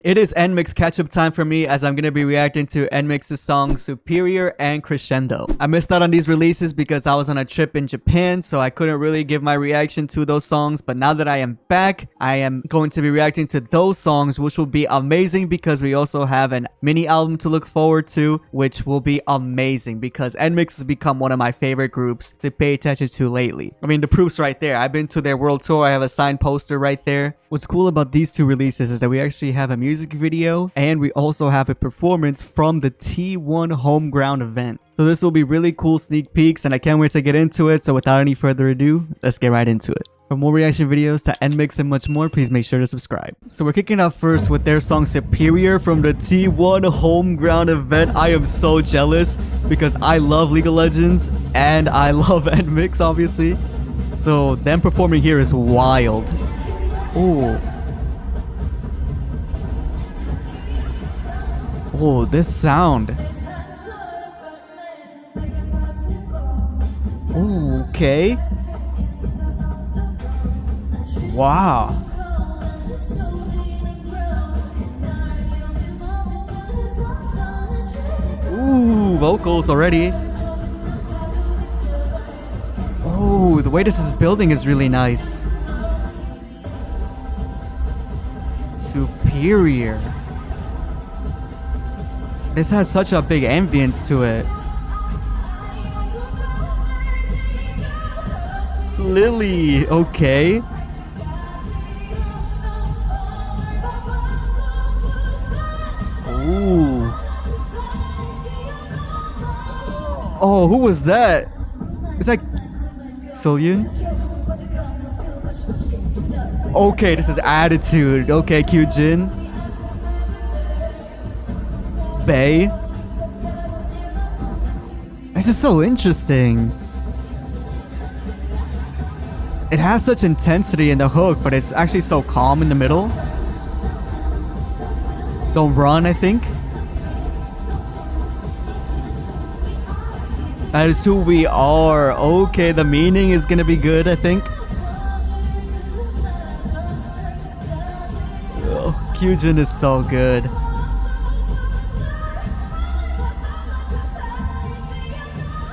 It is Enmix catch-up time for me as I'm gonna be reacting to Enmix's song Superior and Crescendo. I missed out on these releases because I was on a trip in Japan, so I couldn't really give my reaction to those songs, but now that I am back, I am going to be reacting to those songs, which will be amazing because we also have a mini album to look forward to, which will be amazing because Enmix has become one of my favorite groups to pay attention to lately. I mean, the proof's right there. I've been to their world tour. I have a signed poster right there. What's cool about these two releases is that we actually have a music video and we also have a performance from the T1 Homeground event. So this will be really cool sneak peeks and I can't wait to get into it. So without any further ado, let's get right into it. For more reaction videos to Enmix and much more, please make sure to subscribe. So we're kicking off first with their song Superior from the T1 Homeground event. I am so jealous because I love League of Legends and I love Enmix obviously. So them performing here is wild. Oh. Oh, this sound. Oh, okay. Wow. Ooh, vocals already. Oh, the way this is building is really nice. Superior. This has such a big ambience to it. Lily, okay. Ooh. Oh, who was that? It's like Solyun? Okay, this is Attitude. Okay, Kyujin. Bay. This is so interesting. It has such intensity in the hook, but it's actually so calm in the middle. Don't Run, I think. That is who we are. Okay, the meaning is gonna be good, I think. Oh, Kyujin is so good.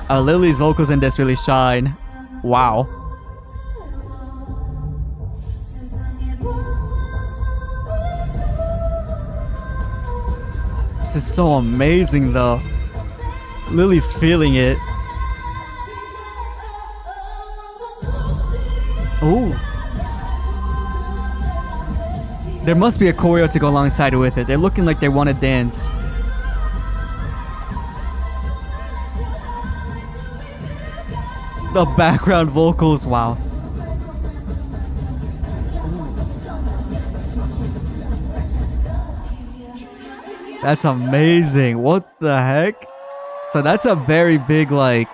Lily's vocals in this really shine. Wow. This is so amazing though. Lily's feeling it. Ooh. There must be a choreo to go alongside with it. They're looking like they want to dance. The background vocals, wow. That's amazing. What the heck? So that's a very big like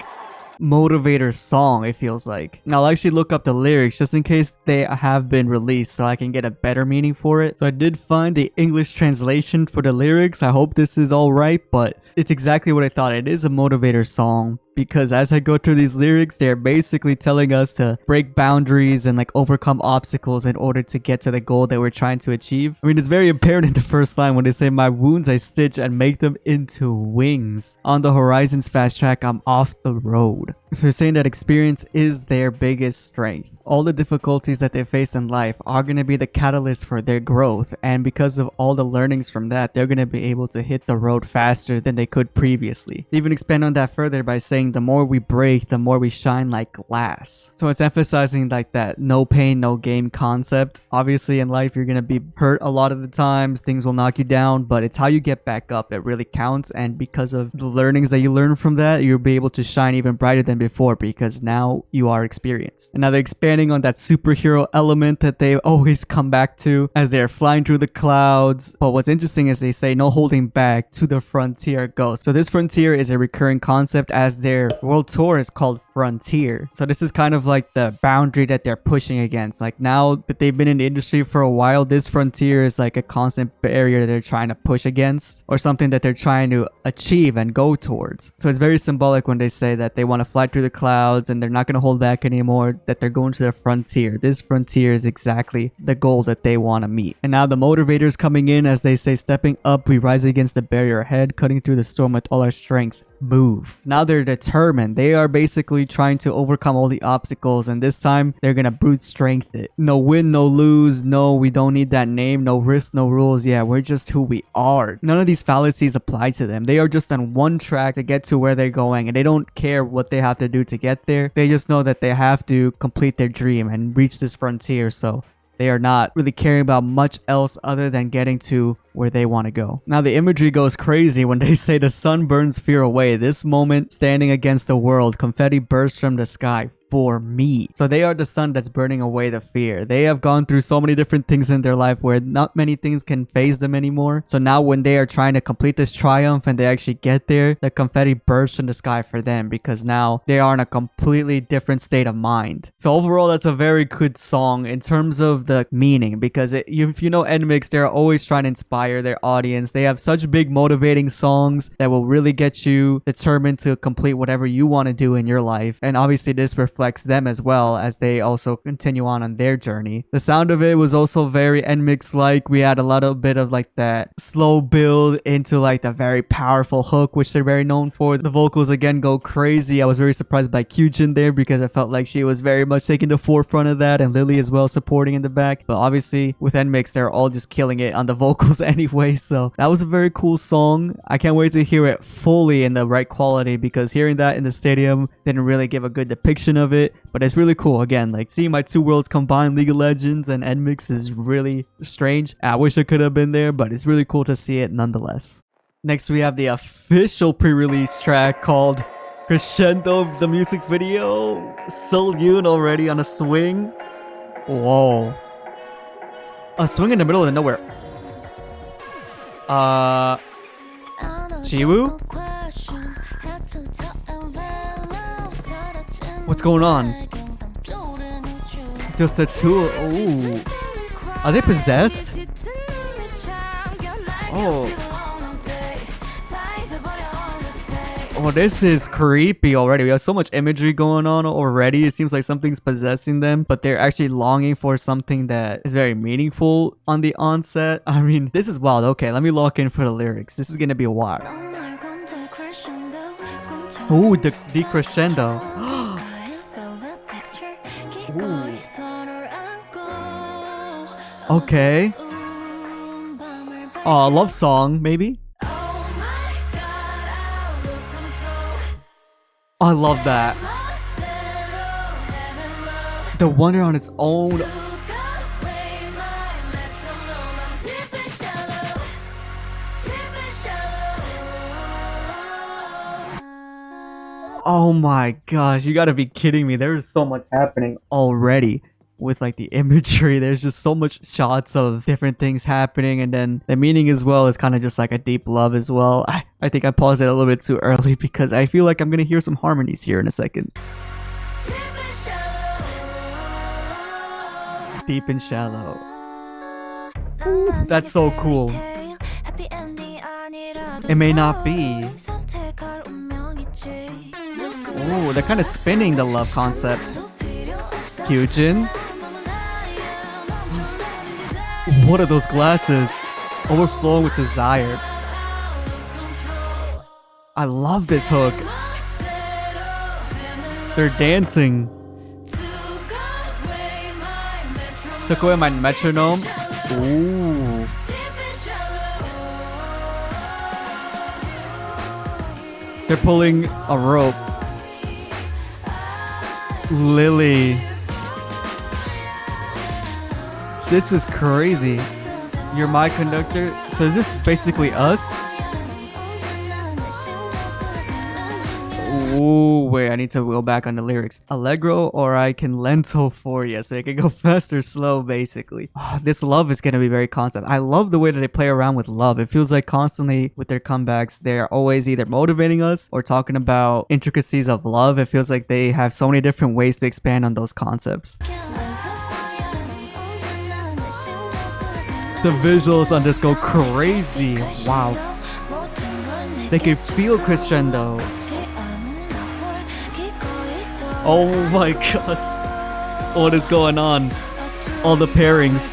motivator song, it feels like. Now I'll actually look up the lyrics just in case they have been released so I can get a better meaning for it. So I did find the English translation for the lyrics. I hope this is all right, but it's exactly what I thought. It is a motivator song because as I go through these lyrics, they're basically telling us to break boundaries and like overcome obstacles in order to get to the goal that we're trying to achieve. I mean, it's very apparent in the first line when they say, "My wounds I stitch and make them into wings. On the horizon's fast track, I'm off the road." So they're saying that experience is their biggest strength. All the difficulties that they face in life are going to be the catalyst for their growth, and because of all the learnings from that, they're going to be able to hit the road faster than they could previously. They even expand on that further by saying the more we break, the more we shine like glass. So it's emphasizing like that no pain, no gain concept. Obviously in life you're going to be hurt a lot of the times, things will knock you down, but it's how you get back up that really counts, and because of the learnings that you learn from that, you'll be able to shine even brighter than before because now you are experienced. And now they're expanding on that superhero element that they always come back to as they're flying through the clouds. But what's interesting is they say no holding back, to the frontier go. So this frontier is a recurring concept as their world tour is called frontier. So this is kind of like the boundary that they're pushing against. Like now that they've been in the industry for a while, this frontier is like a constant barrier they're trying to push against, or something that they're trying to achieve and go towards. So it's very symbolic when they say that they want to fly through the clouds and they're not going to hold back anymore, that they're going to the frontier. This frontier is exactly the goal that they want to meet. And now the motivators coming in, as they say, stepping up, we rise against the barrier ahead, cutting through the storm with all our strength. Move. Now they're determined. They are basically trying to overcome all the obstacles, and this time they're gonna brute strength it. No win, no lose. No, we don't need that name. No risk, no rules. Yeah, we're just who we are. None of these fallacies apply to them. They are just on one track to get to where they're going, and they don't care what they have to do to get there. They just know that they have to complete their dream and reach this frontier. So they are not really caring about much else other than getting to where they want to go. Now the imagery goes crazy when they say the sun burns fear away. This moment, standing against the world, confetti bursts from the sky for me. So they are the sun that's burning away the fear. They have gone through so many different things in their life where not many things can phase them anymore. So now when they are trying to complete this triumph and they actually get there, the confetti bursts in the sky for them, because now they are in a completely different state of mind. So overall, that's a very good song in terms of the meaning, because if you know Enmix, they're always trying to inspire their audience. They have such big motivating songs that will really get you determined to complete whatever you want to do in your life. And obviously this reflects them as well, as they also continue on their journey. The sound of it was also very Enmix like. We had a little bit of like that slow build into like the very powerful hook, which they're very known for. The vocals again go crazy. I was very surprised by Kyujin there, because I felt like she was very much taking the forefront of that, and Lily as well supporting in the back. But obviously with Enmix, they're all just killing it on the vocals anyway. So that was a very cool song. I can't wait to hear it fully in the right quality, because hearing that in the stadium didn't really give a good depiction of it. But it's really cool. Again, like seeing my two worlds combine, League of Legends and Enmix, is really strange. I wish I could have been there, but it's really cool to see it nonetheless. Next, we have the official pre-release track called Crescendo, the music video. So Yoon already on a swing. Whoa. A swing in the middle of nowhere. Jiwoo? What's going on? Just the two. Ooh. Are they possessed? Oh. Oh, this is creepy already. We have so much imagery going on already. It seems like something's possessing them, but they're actually longing for something that is very meaningful on the onset. I mean, this is wild. Okay, let me lock in for the lyrics. This is gonna be a while. Ooh, the crescendo. Okay. Oh, love song, maybe? I love that. The Wonder on its own. Oh my gosh, you gotta be kidding me. There is so much happening already with like the imagery. There's just so much shots of different things happening, and then the meaning as well is kind of just like a deep love as well. I think I paused it a little bit too early, because I feel like I'm gonna hear some harmonies here in a second. Deep and shallow. Ooh, that's so cool. It may not be. Ooh, they're kind of spinning the love concept. Kyujin. What are those glasses? Overflowing with desire. I love this hook. They're dancing. Took away my metronome. Ooh. They're pulling a rope. Lily. This is crazy. You're my conductor. So is this basically us? Ooh, wait, I need to go back on the lyrics. Allegro or I can lento for you. So it can go fast or slow, basically. This love is going to be very constant. I love the way that they play around with love. It feels like constantly with their comebacks, they're always either motivating us or talking about intricacies of love. It feels like they have so many different ways to expand on those concepts. The visuals on this go crazy. Wow. They can feel crescendo. Oh my gosh. What is going on? All the pairings.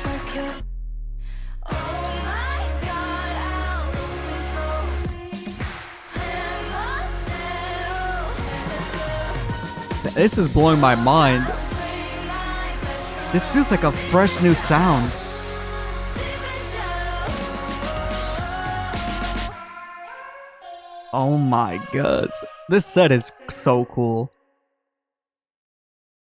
This is blowing my mind. This feels like a fresh new sound. Oh my gosh. This set is so cool.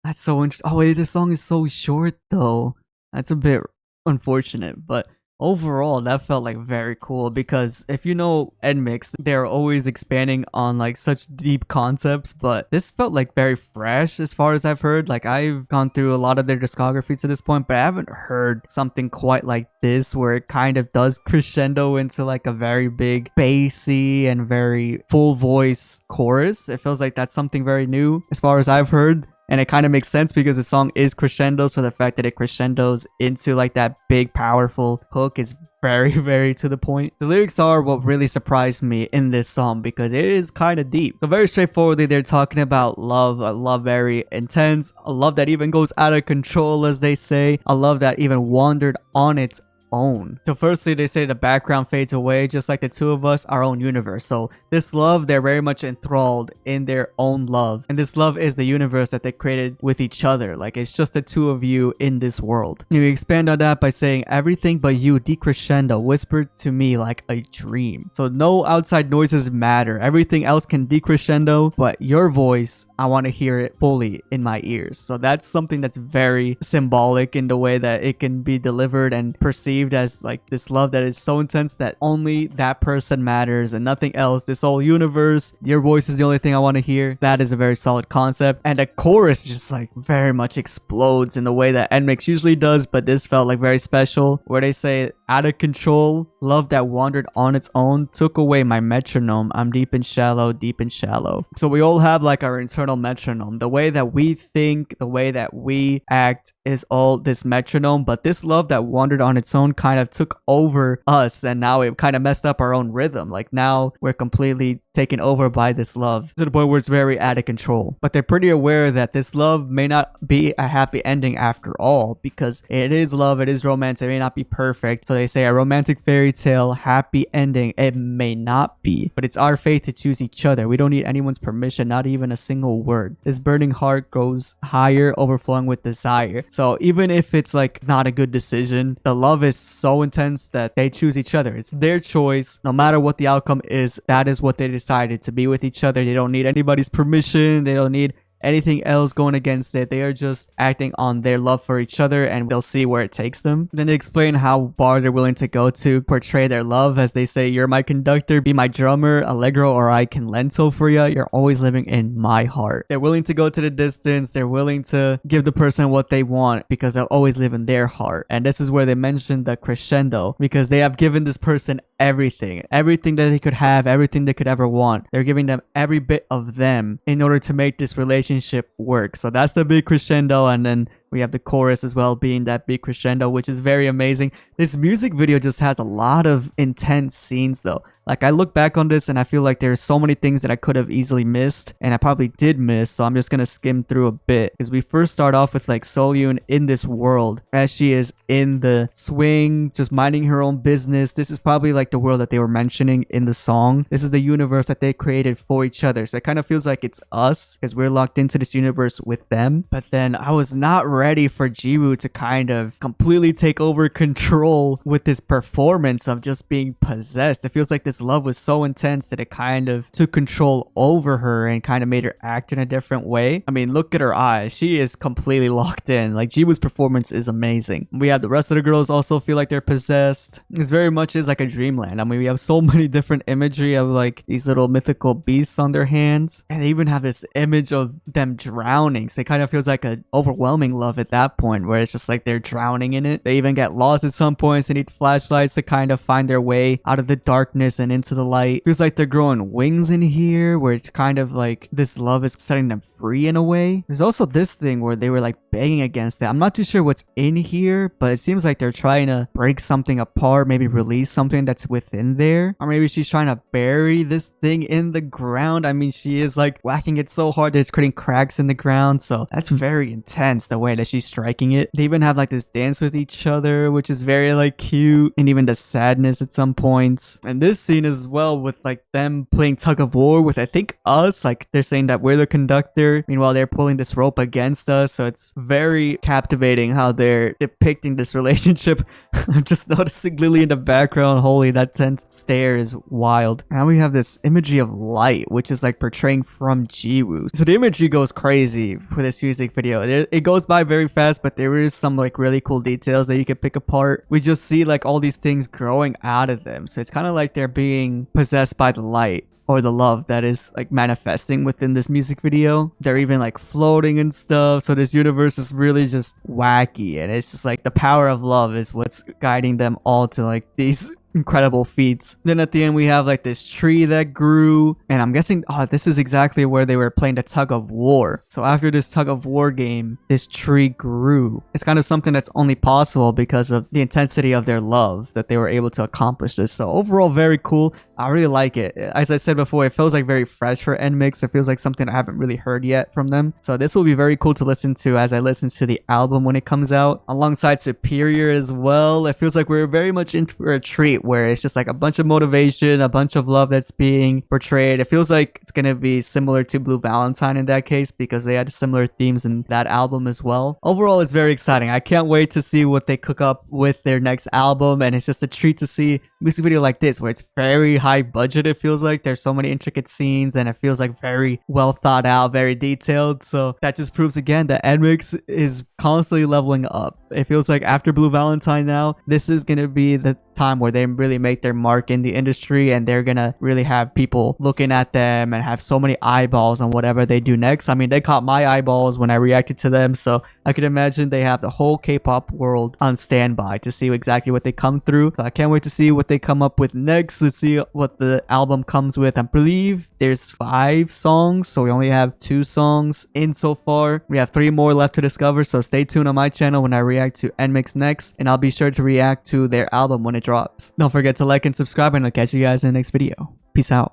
That's so interesting. Oh wait, this song is so short though. That's a bit unfortunate, but overall that felt like very cool because if you know Enmix, they're always expanding on like such deep concepts, but this felt like very fresh as far as I've heard. Like I've gone through a lot of their discography to this point, but I haven't heard something quite like this where it kind of does crescendo into like a very big bassy and very full voice chorus. It feels like that's something very new as far as I've heard. And it kind of makes sense because the song is crescendo, so the fact that it crescendos into like that big powerful hook is very, very to the point. The lyrics are what really surprised me in this song because it is kind of deep. So very straightforwardly, they're talking about love, a love very intense, a love that even goes out of control, as they say, a love that even wandered on its own. So firstly, they say the background fades away, just like the two of us, our own universe. So this love, they're very much enthralled in their own love, and this love is the universe that they created with each other. Like it's just the two of you in this world. You expand on that by saying everything but you decrescendo, whispered to me like a dream. So no outside noises matter, everything else can decrescendo, but your voice, I want to hear it fully in my ears. So that's something that's very symbolic in the way that it can be delivered and perceived as like this love that is so intense that only that person matters and nothing else. This whole universe, your voice is the only thing I want to hear. That is a very solid concept, and the chorus just like very much explodes in the way that Enmix usually does, but this felt like very special, where they say out of control, love that wandered on its own, took away my metronome, I'm deep and shallow, deep and shallow. So we all have like our internal metronome. The way that we think, the way that we act is all this metronome, but this love that wandered on its own kind of took over us, and now it kind of messed up our own rhythm. Like now we're completely taken over by this love to the point where it's very out of control. But they're pretty aware that this love may not be a happy ending after all, because it is love, it is romance, it may not be perfect. So they say a romantic fairy tale, happy ending, it may not be, but it's our fate to choose each other. We don't need anyone's permission, not even a single word. This burning heart goes higher, overflowing with desire. So even if it's like not a good decision, the love is so intense that they choose each other. It's their choice. No matter what the outcome is, that is what they decided, to be with each other. They don't need anybody's permission. They don't need anything else going against it. They are just acting on their love for each other, and they'll see where it takes them. Then they explain how far they're willing to go to portray their love, as they say, you're my conductor, be my drummer, allegro or I can lento for you, you're always living in my heart. They're willing to go to the distance. They're willing to give the person what they want because they'll always live in their heart. And this is where they mention the crescendo, because they have given this person everything that they could have, everything they could ever want. They're giving them every bit of them in order to make this relationship work. So that's the big crescendo, and then we have the chorus as well being that big crescendo, which is very amazing. This music video just has a lot of intense scenes though. Like I look back on this and I feel like there's so many things that I could have easily missed, and I probably did miss, so I'm just gonna skim through a bit. Because we first start off with like Solyun in this world as she is in the swing, just minding her own business. This is probably like the world that they were mentioning in the song. This is the universe that they created for each other. So it kind of feels like it's us because we're locked into this universe with them. But then I was not ready for Jiwoo to kind of completely take over control with this performance of just being possessed. It feels like this love was so intense that it kind of took control over her and kind of made her act in a different way. I mean, look at her eyes. She is completely locked in. Like, Jiwoo's performance is amazing. We have the rest of the girls also feel like they're possessed. It's very much is like a dreamland. I mean, we have so many different imagery of like these little mythical beasts on their hands, and they even have this image of them drowning. So it kind of feels like an overwhelming love at that point, where it's just like they're drowning in it. They even get lost at some points. They need flashlights to kind of find their way out of the darkness and into the light. Feels like they're growing wings in here, where it's kind of like this love is setting them free in a way. There's also this thing where they were like banging against it. I'm not too sure what's in here, but it seems like they're trying to break something apart, maybe release something that's within there, or maybe she's trying to bury this thing in the ground. I mean, she is like whacking it so hard that it's creating cracks in the ground, so that's very intense the way that she's striking it. They even have like this dance with each other, which is very like cute, and even the sadness at some points. And this scene as well, with like them playing tug of war with, I think, us, like they're saying that we're the conductor, meanwhile they're pulling this rope against us. So it's very captivating how they're depicting this relationship. I'm just noticing Lily in the background. Holy, that tense stare is wild. Now we have this imagery of light, which is like portraying from Jiwoo. So the imagery goes crazy for this music video. It goes by very fast, but there is some like really cool details that you can pick apart. We just see like all these things growing out of them. So it's kind of like they're being possessed by the light, or the love that is like manifesting within this music video. They're even like floating and stuff. So this universe is really just wacky, and it's just like the power of love is what's guiding them all to like these incredible feats. Then at the end we have like this tree that grew, and I'm guessing this is exactly where they were playing the tug of war. So after this tug of war game, this tree grew. It's kind of something that's only possible because of the intensity of their love that they were able to accomplish this. So overall, very cool. I really like it. As I said before, it feels like very fresh for Enmix. It feels like something I haven't really heard yet from them. So this will be very cool to listen to as I listen to the album when it comes out, alongside Superior as well. It feels like we're very much in for a treat, where it's just like a bunch of motivation, a bunch of love that's being portrayed. It feels like it's gonna be similar to Blue Valentine in that case, because they had similar themes in that album as well. Overall, it's very exciting. I can't wait to see what they cook up with their next album, and it's just a treat to see a music video like this, where it's very high budget. It feels like there's so many intricate scenes, and it feels like very well thought out, very detailed. So that just proves again that Enmix is constantly leveling up. It feels like after Blue Valentine now, this is gonna be the time where they really make their mark in the industry, and they're gonna really have people looking at them and have so many eyeballs on whatever they do next. I mean, they caught my eyeballs when I reacted to them, so I can imagine they have the whole K-pop world on standby to see exactly what they come through. So I can't wait to see what they come up with next. Let's see what the album comes with. I believe there's 5 songs, so we only have 2 songs in so far. We have 3 more left to discover, so stay tuned on my channel when I react to Enmix next, and I'll be sure to react to their album when it drops. Don't forget to like and subscribe, and I'll catch you guys in the next video. Peace out.